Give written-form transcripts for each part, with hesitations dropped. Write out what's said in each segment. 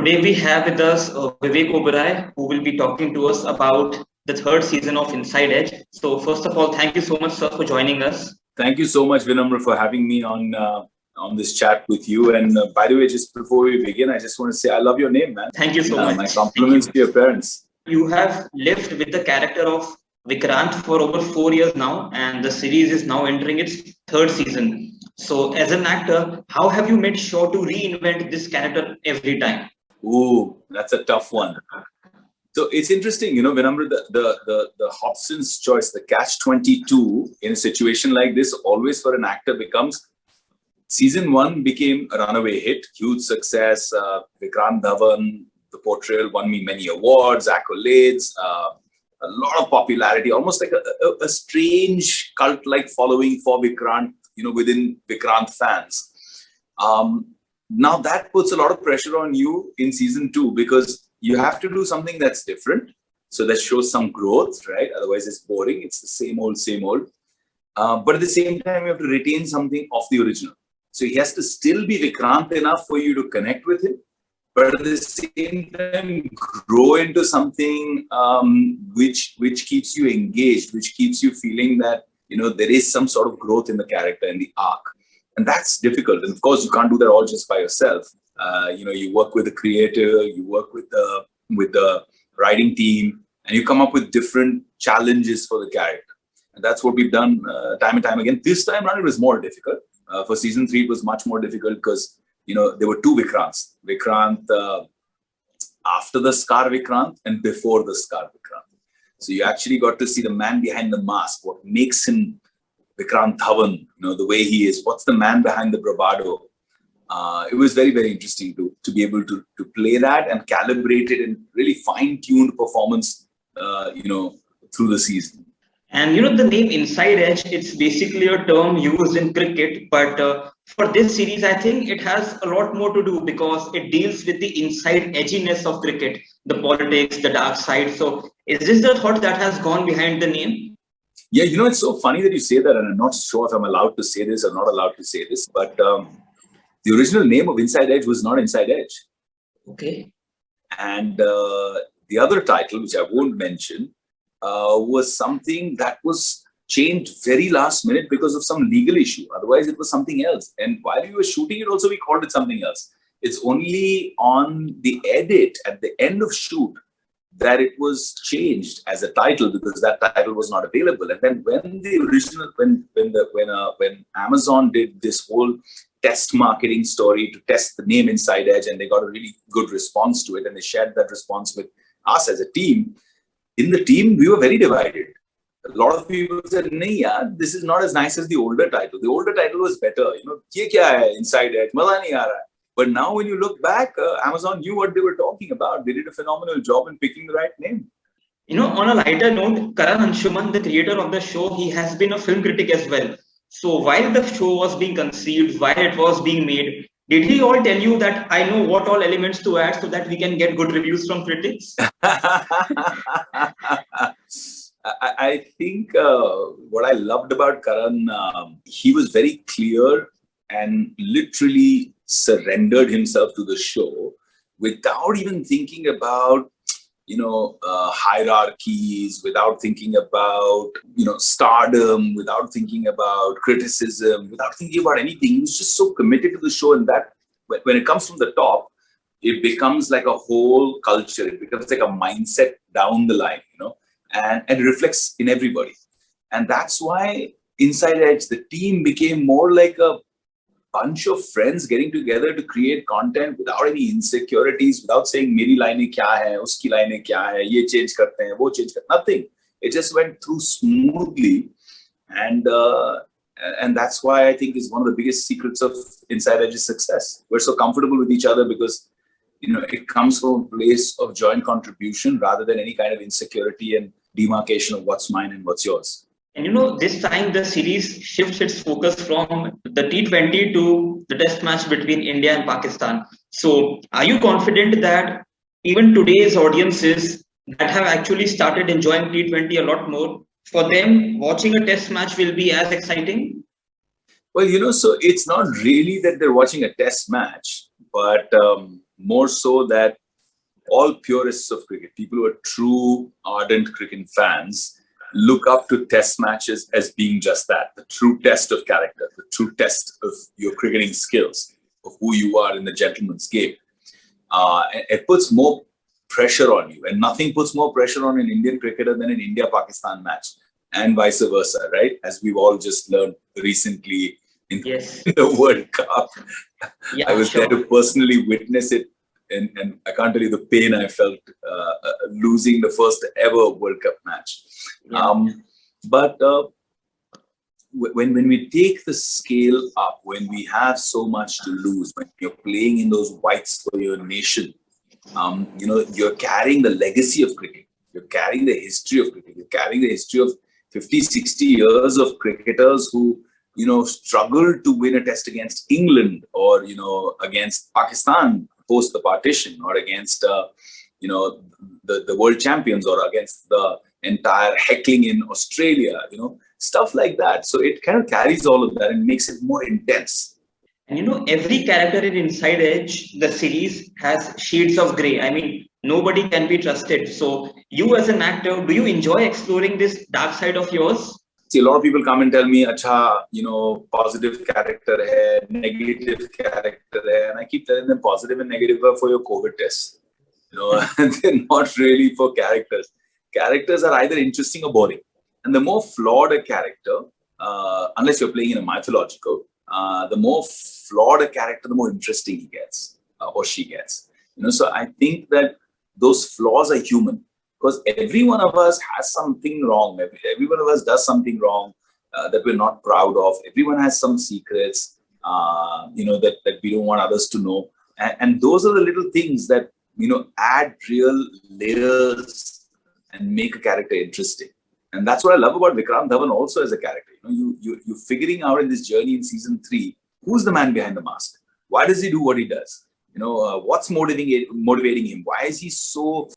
Today we have with us Vivek Oberoi, who will be talking to us about the third season of Inside Edge. So first of all, thank you so much, sir, for joining us. Thank you so much, Vinamra, for having me on this chat with you. And by the way, just before we begin, I just want to say I love your name, man. Thank you so much. My compliments to your parents. You have lived with the character of Vikrant for over 4 years now, and the series is now entering its third season. So as an actor, how have you made sure to reinvent this character every time? Ooh, that's a tough one. So it's interesting, Vinamra, the Hobson's choice, the catch-22 in a situation like this, always for an actor becomes, season 1 became a runaway hit, huge success. Vikrant Dhawan, the portrayal won me many awards, accolades, a lot of popularity, almost like a strange cult-like following for Vikrant, within Vikrant fans. Now that puts a lot of pressure on you in season 2 because you have to do something that's different. So that shows some growth, right? Otherwise it's boring. It's the same old, same old. But at the same time, you have to retain something of the original. So he has to still be Vikrant enough for you to connect with him, but at the same time, grow into something which keeps you engaged, which keeps you feeling that, there is some sort of growth in the character and the arc. And that's difficult. And of course, you can't do that all just by yourself. You work with the creator, you work with the writing team, and you come up with different challenges for the character. And that's what we've done time and time again. This time around, it was more difficult. For season 3, it was much more difficult because, there were 2 Vikrants. Vikrant after the Scar Vikrant and before the Scar Vikrant. So you actually got to see the man behind the mask, what makes him Vikrant Dhawan, the way he is. What's the man behind the bravado? It was very, very interesting to be able to play that and calibrate it and really fine-tuned performance, through the season. And the name Inside Edge, it's basically a term used in cricket, but for this series, I think it has a lot more to do because it deals with the inside edginess of cricket, the politics, the dark side. So is this the thought that has gone behind the name? Yeah, it's so funny that you say that, and I'm not sure if I'm allowed to say this or not allowed to say this, but the original name of Inside Edge was not Inside Edge. Okay. And the other title, which I won't mention, was something that was changed very last minute because of some legal issue. Otherwise, it was something else. And while we were shooting it also, we called it something else. It's only on the edit at the end of shoot that it was changed as a title because that title was not available. And then when the original, when Amazon did this whole test marketing story to test the name Inside Edge, and they got a really good response to it, and they shared that response with us as a team. In the team, we were very divided. A lot of people said, "Nahi yaar, this is not as nice as the older title. The older title was better. Ye kya hai, Inside Edge, maza nahi aa raha hai." But now when you look back, Amazon knew what they were talking about. They did a phenomenal job in picking the right name. On a lighter note, Karan Anshuman, the creator of the show, he has been a film critic as well. So while the show was being conceived, while it was being made, did he all tell you that I know what all elements to add so that we can get good reviews from critics? I think what I loved about Karan, he was very clear and literally surrendered himself to the show without even thinking about, hierarchies, without thinking about, stardom, without thinking about criticism, without thinking about anything. He was just so committed to the show, and that when it comes from the top, it becomes like a whole culture. It becomes like a mindset down the line, and it reflects in everybody. And that's why Inside Edge, the team became more like a bunch of friends getting together to create content without any insecurities, without saying meri line kya hai, uski line kya hai, ye change karte hain, wo change karte, nothing. It just went through smoothly, and that's why I think is one of the biggest secrets of Inside Edge's success. We're so comfortable with each other because it comes from a place of joint contribution rather than any kind of insecurity and demarcation of what's mine and what's yours. And this time the series shifts its focus from the T20 to the test match between India and Pakistan. So are you confident that even today's audiences that have actually started enjoying T20 a lot more, for them watching a test match will be as exciting? Well, so it's not really that they're watching a test match, but more so that all purists of cricket, people who are true, ardent cricket fans, look up to test matches as being just that, the true test of character, the true test of your cricketing skills, of who you are in the gentleman's game. It puts more pressure on you, and nothing puts more pressure on an Indian cricketer than an India-Pakistan match, and vice versa, right? As we've all just learned recently in the World Cup. Yeah, I was there to personally witness it, and I can't tell you the pain I felt losing the first ever World Cup match. But when we take the scale up, when we have so much to lose, when you're playing in those whites for your nation, you're carrying the legacy of cricket. You're carrying the history of cricket. You're carrying the history of 50, 60 years of cricketers who, struggled to win a test against England or, against Pakistan post the partition, or against, the world champions, or against the entire heckling in Australia, stuff like that. So it kind of carries all of that and makes it more intense. And every character in Inside Edge, the series, has shades of grey. I mean, nobody can be trusted. So you as an actor, do you enjoy exploring this dark side of yours? See, a lot of people come and tell me, acha, positive character hai, negative character hai. And I keep telling them positive and negative are for your COVID tests. They're not really for characters. Characters are either interesting or boring. And the more flawed a character, unless you're playing in a mythological, the more flawed a character, the more interesting he gets or she gets. So I think that those flaws are human, because every one of us has something wrong. Every one of us does something wrong that we're not proud of. Everyone has some secrets, that we don't want others to know. And those are the little things that, add real layers and make a character interesting. And that's what I love about Vikrant Dhawan also as a character. You're figuring out in this journey in season 3, who's the man behind the mask? Why does he do what he does? What's motivating him? Why is he so,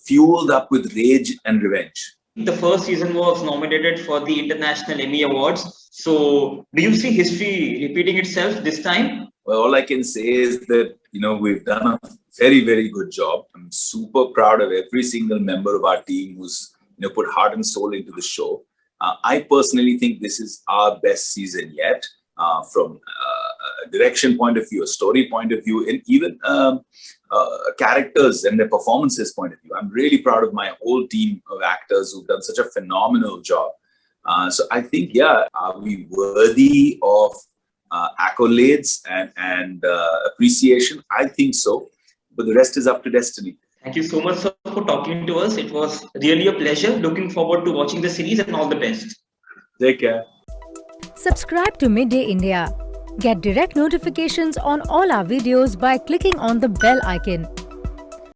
fueled up with rage and revenge? The first season was nominated for the International Emmy Awards. So do you see history repeating itself this time? Well, all I can say is that, we've done a very, very good job. I'm super proud of every single member of our team who's, put heart and soul into the show. I personally think this is our best season yet, from a direction point of view, a story point of view, and even characters and their performances point of view. I'm really proud of my whole team of actors who've done such a phenomenal job. So I think, are we worthy of accolades and appreciation? I think so, but the rest is up to destiny. Thank you so much, sir, for talking to us. It was really a pleasure. Looking forward to watching the series, and all the best. Take care. Subscribe to Midday India. Get direct notifications on all our videos by clicking on the bell icon.